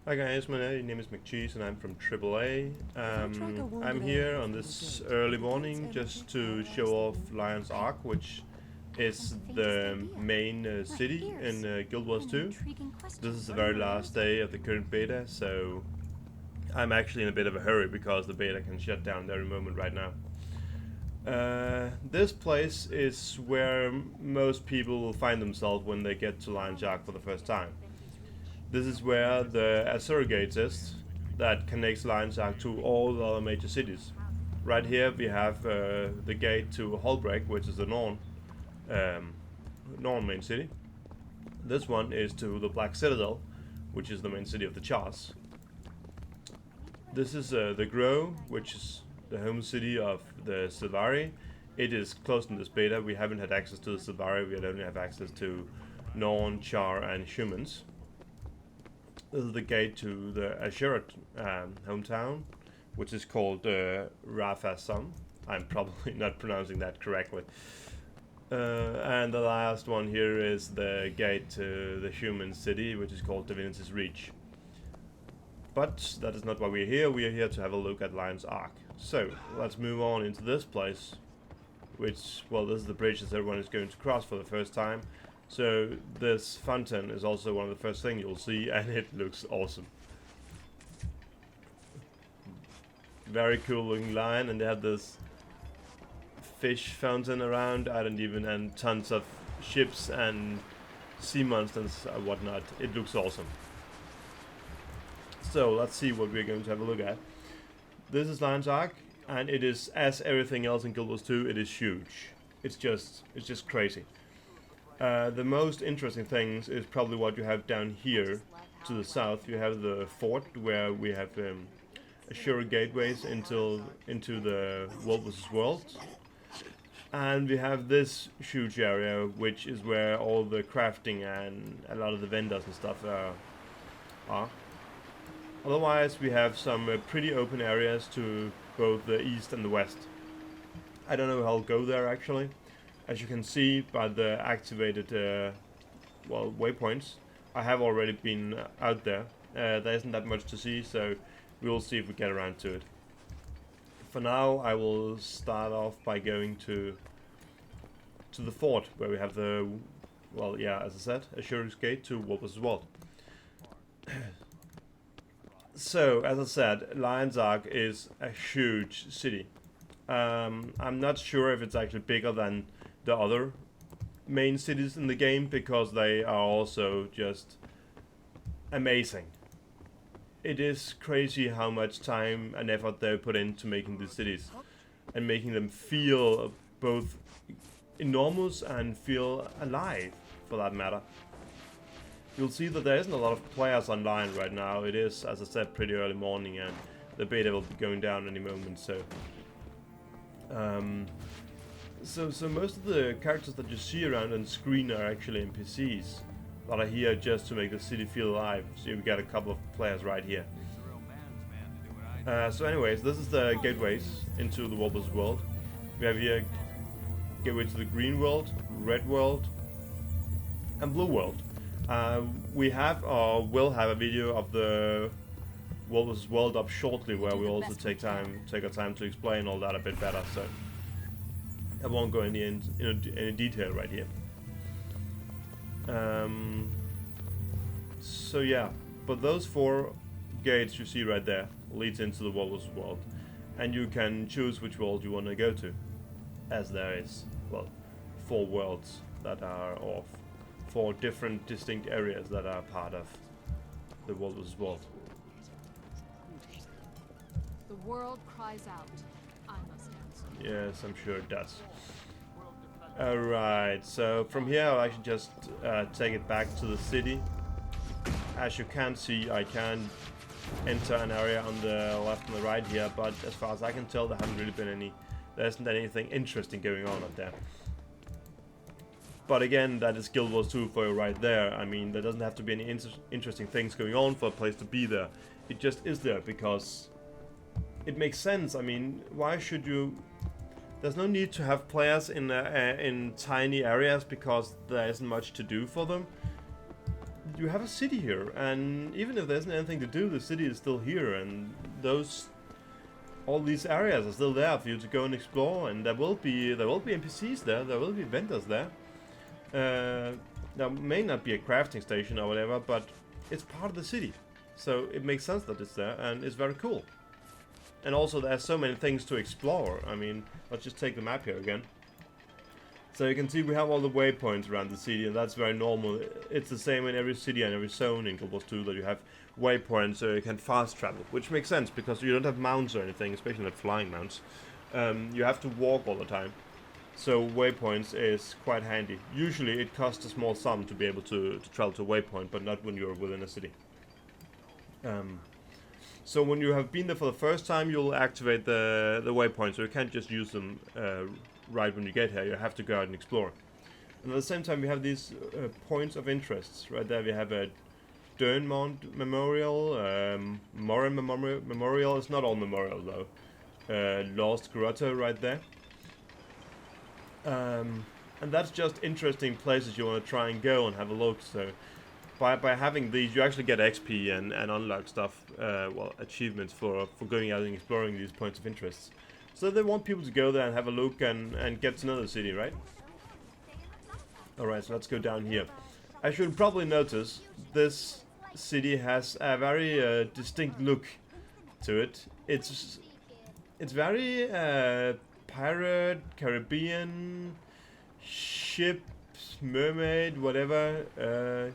Hi guys, my name is McCheese and I'm from AAA. I'm here on this early morning just to show off Lion's Ark, which is the main city in Guild Wars 2. This is the very last day of the current beta, so I'm actually in a bit of a hurry because the beta can shut down every moment right now. This place is where most people will find themselves when they get to Lion's Ark for the first time. This is where the Azure Gate is that connects Lion's Ark to all the other major cities. Right here we have the gate to Holbreak, which is the Norn main city. This one is to the Black Citadel, which is the main city of the Chars. This is the Grow, which is the home city of the Sylvari. It is closed in this beta. We haven't had access to the Sylvari, we only have access to Norn, Char and humans. This is the gate to the Ashurat hometown, which is called Rafasam. I'm probably not pronouncing that correctly. And the last one here is the gate to the human city, which is called Divinity's Reach. But that is not why we're here. We are here to have a look at Lion's Ark. So let's move on into this place, which, well, this is the bridge that everyone is going to cross for the first time. So this fountain is also one of the first things you'll see, and it looks awesome. Very cool looking line, and they have this fish fountain around, and tons of ships and sea monsters and whatnot. It looks awesome. So let's see what we're going to have a look at. This is Lion's Ark, and it is, as everything else in Guild Wars 2, it is huge. It's just crazy. The most interesting things is probably what you have down here to the south. You have the fort where we have assured gateways into the World vs. World. And we have this huge area, which is where all the crafting and a lot of the vendors and stuff are. Otherwise, we have some pretty open areas to both the east and the west. I don't know how I'll go there actually. As you can see by the activated waypoints, I have already been out there. There isn't that much to see, so we'll see if we get around to it. For now, I will start off by going to the fort, where we have the, well, yeah, as I said, Assurance Gate to World vs. World. So, as I said, Lion's Ark is a huge city. I'm not sure if it's actually bigger than the other main cities in the game, because they are also just amazing. It is crazy how much time and effort they put into making these cities and making them feel both enormous and feel alive, for that matter. You'll see that there isn't a lot of players online right now. It is, as I said, pretty early morning, and the beta will be going down any moment, so So most of the characters that you see around on screen are actually NPCs that are here just to make the city feel alive. So we got a couple of players right here. So anyways, this is the gateways into the World vs. World. We have here gateway to the green world, red world, and blue world. We have or will have a video of the World vs. World up shortly, where we also take our time to explain all that a bit better. So I won't go into any detail right here. So yeah, but those 4 gates you see right there leads into the World vs. World, and you can choose which world you want to go to, as there is, well, 4 worlds that are, or 4 different distinct areas that are part of the World vs. World. The world cries out. I must answer. Yes, I'm sure it does. Alright, so from here I'll actually just take it back to the city. As you can see, I can enter an area on the left and the right here, but as far as I can tell, there isn't anything interesting going on up there. But again, that is Guild Wars 2 for you right there. I mean, there doesn't have to be any interesting things going on for a place to be there. It just is there because it makes sense. I mean, why should you... There's no need to have players in tiny areas because there isn't much to do for them. you have a city here, and even if there isn't anything to do, the city is still here, and all these areas are still there for you to go and explore, and there will be NPCs there, there will be vendors there. There may not be a crafting station or whatever, but it's part of the city, so it makes sense that it's there, and it's very cool. And also there's so many things to explore. I mean, let's just take the map here again. So you can see we have all the waypoints around the city, and that's very normal. It's the same in every city and every zone in Guild Wars 2 that you have waypoints so you can fast travel, which makes sense because you don't have mounts or anything, especially not flying mounts. You have to walk all the time. So waypoints is quite handy. Usually it costs a small sum to be able to travel to a waypoint, but not when you're within a city. So when you have been there for the first time, you'll activate the waypoint, so you can't just use them right when you get here. You have to go out and explore. And at the same time, we have these points of interest. Right there we have a Dernmont Memorial, Morin Memorial. It's not all memorial though. Lost Grotto right there. And that's just interesting places you want to try and go and have a look. So by having these, you actually get XP and unlock stuff, well, achievements for going out and exploring these points of interest. So they want people to go there and have a look and get to know the city, right? Alright, so let's go down here. As you'll probably notice, this city has a very distinct look to it. It's very pirate, Caribbean, ship, mermaid, whatever.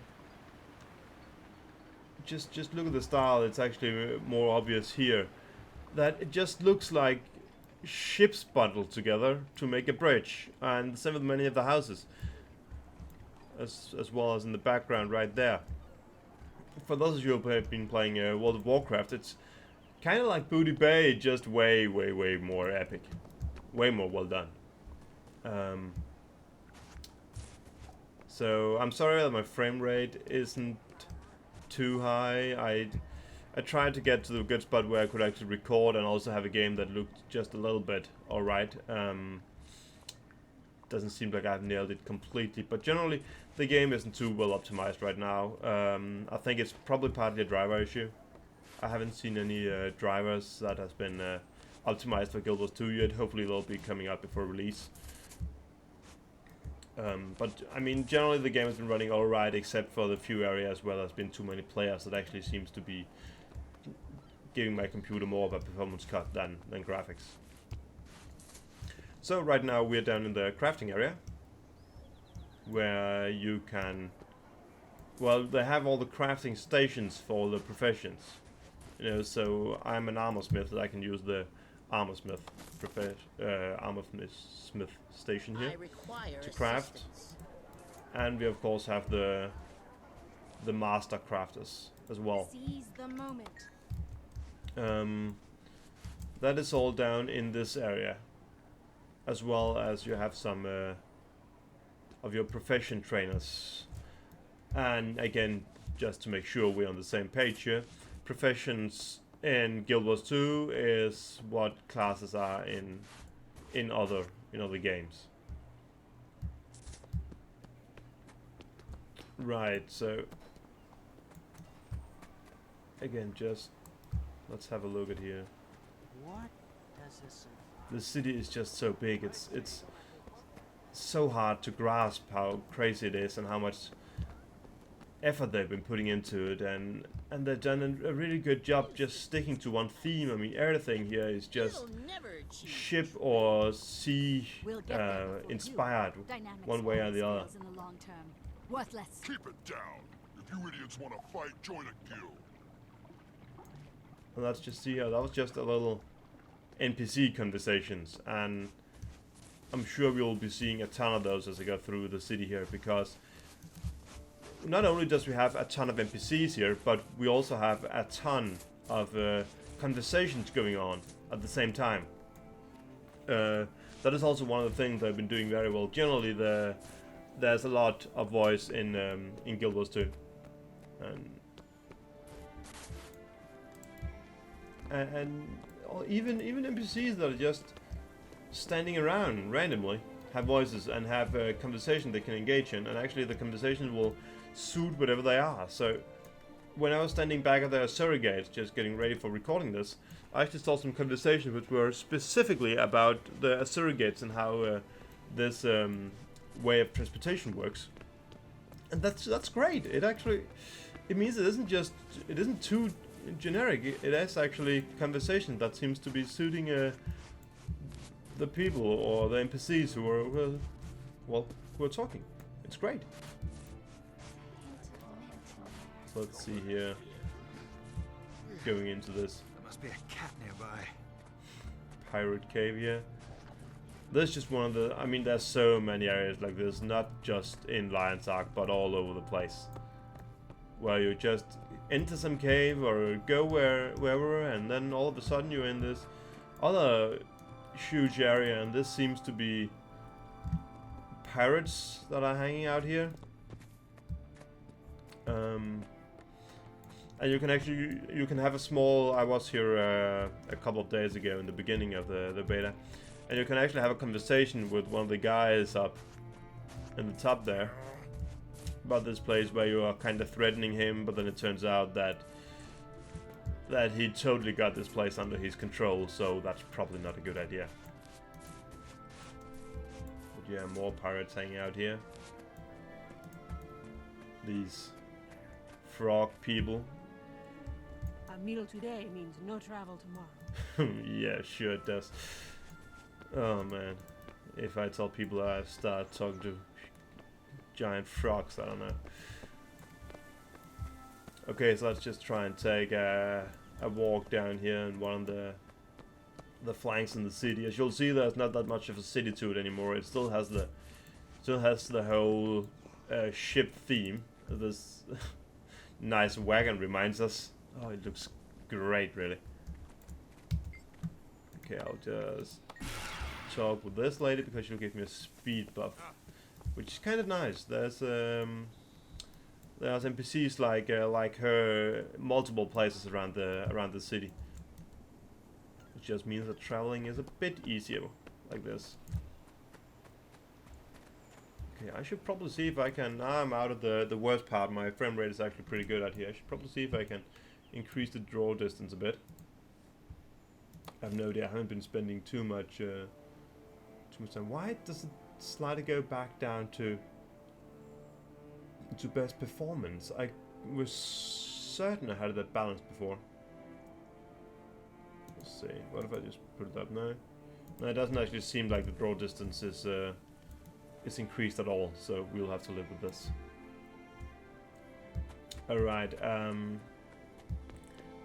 Just look at the style. It's actually more obvious here that it just looks like ships bundled together to make a bridge, and the same with many of the houses, as well as in the background right there. For those of you who have been playing World of Warcraft, it's kind of like Booty Bay, just way more epic, way more well done. So I'm sorry that my frame rate isn't too high. I tried to get to the good spot where I could actually record and also have a game that looked just a little bit alright. Doesn't seem like I've nailed it completely, but generally the game isn't too well optimized right now. I think it's probably partly a driver issue. I haven't seen any drivers that has been optimized for Guild Wars 2 yet. Hopefully they'll be coming out before release. But I mean, generally the game has been running alright, except for the few areas where there's been too many players. That actually seems to be giving my computer more of a performance cut than graphics. So right now we're down in the crafting area, where you can, well, they have all the crafting stations for all the professions. You know, so I'm an armor smith, that I can use the armor smith station here to craft. Assistance. And we of course have the master crafters as well. Seize the moment. That is all down in this area, as well as you have some of your profession trainers. And again, just to make sure we're on the same page here, professions in Guild Wars 2 is what classes are in other games. Right, so again, just let's have a look at here. What does this The city is just so big. It's so hard to grasp how crazy it is and how much effort they've been putting into it, and they've done a really good job just sticking to one theme. I mean, everything here is just ship or sea We'll get there before you. inspired, Dynamics one way or always the other. fails in the long term. Worthless. Keep it down. If you idiots want to fight, join a guild. And let's just see here. That was just a little NPC conversations, and I'm sure we'll be seeing a ton of those as I go through the city here, because not only does we have a ton of NPCs here, but we also have a ton of conversations going on at the same time. That is also one of the things they've been doing very well. Generally, there's a lot of voice in Guild Wars 2, and even NPCs that are just standing around randomly. have voices and have a conversation they can engage in, and actually the conversation will suit whatever they are. So when I was standing back at the surrogate, just getting ready for recording this, I actually saw some conversations which were specifically about the surrogates and how this way of transportation works, and that's great. It means it isn't too generic. It is actually conversation that seems to be suiting the people or the NPCs who are talking. It's great. Let's see here. Going into this There must be a cat nearby. pirate cave here. There's just one of the. I mean, there's so many areas like this, not just in Lion's Ark, but all over the place, where you just enter some cave or go wherever, and then all of a sudden you're in this other huge area, and this seems to be pirates that are hanging out here. And you can have a small. I was here a couple of days ago in the beginning of the beta, and you can actually have a conversation with one of the guys up in the top there about this place, where you are kind of threatening him, but then it turns out that he totally got this place under his control, so that's probably not a good idea. But yeah, more pirates hanging out here. These frog people. A meal today means no travel tomorrow. Yeah, sure it does. Oh man, if I tell people I start talking to giant frogs, I don't know. Okay, so let's just try and take a walk down here in one of the flanks in the city. As you'll see, there's not that much of a city to it anymore. It still has the whole ship theme. This nice wagon reminds us. Oh, it looks great, really. Okay, I'll just talk with this lady because she'll give me a speed buff, which is kind of nice. There's NPCs like her multiple places around the city, which just means that traveling is a bit easier like this. Okay, I should probably see if I can. Now I'm out of the worst part. My frame rate is actually pretty good out here. I should probably see if I can increase the draw distance a bit. I have no idea. I haven't been spending too much time. Why does the slider go back down to best performance? I was certain I had that balance before. Let's see. What if I just put it up now? No, it doesn't actually seem like the draw distance is increased at all, so we'll have to live with this. Alright,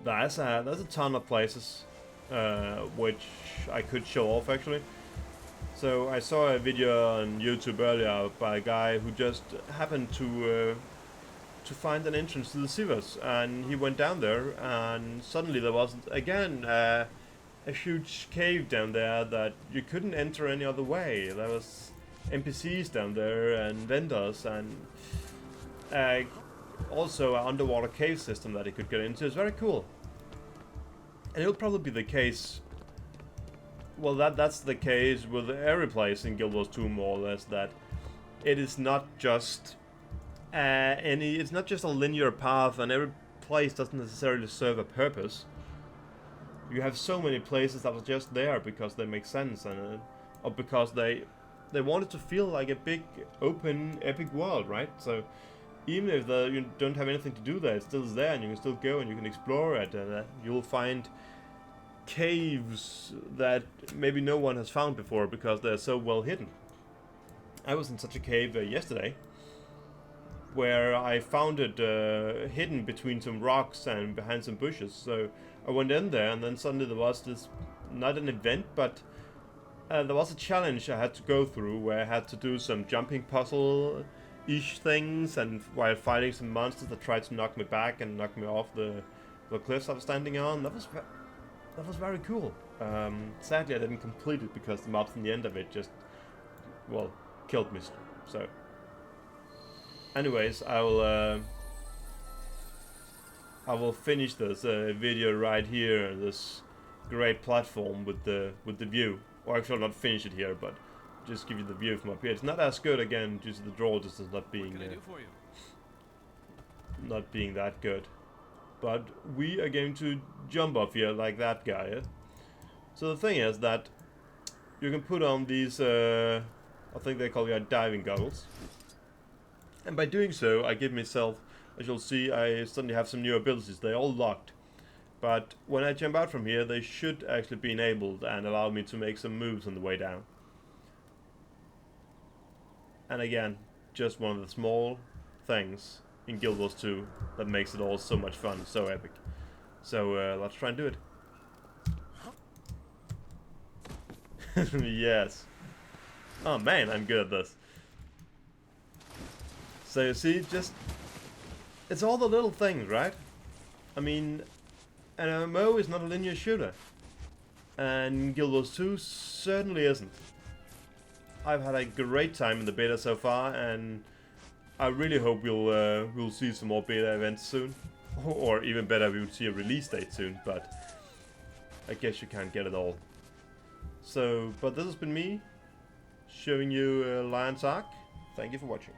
there's a ton of places which I could show off actually. So I saw a video on YouTube earlier by a guy who just happened to find an entrance to the sewers, and he went down there, and suddenly there was again a huge cave down there that you couldn't enter any other way. There was NPCs down there and vendors, and also an underwater cave system that he could get into. It's very cool, and it'll probably be the case. Well, that's the case with every place in Guild Wars 2, more or less. That it is not just it's not just a linear path, and every place doesn't necessarily serve a purpose. You have so many places that are just there because they make sense, and or because they want it to feel like a big, open, epic world, right? So even if you don't have anything to do there, it's still there, and you can still go and you can explore it, and you'll find caves that maybe no one has found before because they're so well hidden. I was in such a cave yesterday, where I found it hidden between some rocks and behind some bushes. So I went in there, and then suddenly there was this, not an event, but there was a challenge I had to go through, where I had to do some jumping puzzle-ish things, and while fighting some monsters that tried to knock me back and knock me off the cliffs I was standing on. That was very cool. Sadly, I didn't complete it because the mobs in the end of it just, well, killed me. So, anyways, I will finish this video right here, this great platform with the view. Or actually, I'll not finish it here, but just give you the view from up here. It's not as good again due to the draw distance not being not being that good. But we are going to jump off here like that guy. Yeah? So the thing is that you can put on these, I think they call it diving goggles. And by doing so, I give myself, as you'll see, I suddenly have some new abilities. They're all locked. But when I jump out from here, they should actually be enabled and allow me to make some moves on the way down. And again, just one of the small things in Guild Wars 2 that makes it all so much fun, so epic. So let's try and do it. Yes. Oh man, I'm good at this. So you see, just... it's all the little things, right? I mean, an MMO is not a linear shooter. And Guild Wars 2 certainly isn't. I've had a great time in the beta so far, and I really hope we'll see some more beta events soon. Or even better, we'll see a release date soon, but I guess you can't get it all. So, but this has been me, showing you Lion's Ark. Thank you for watching.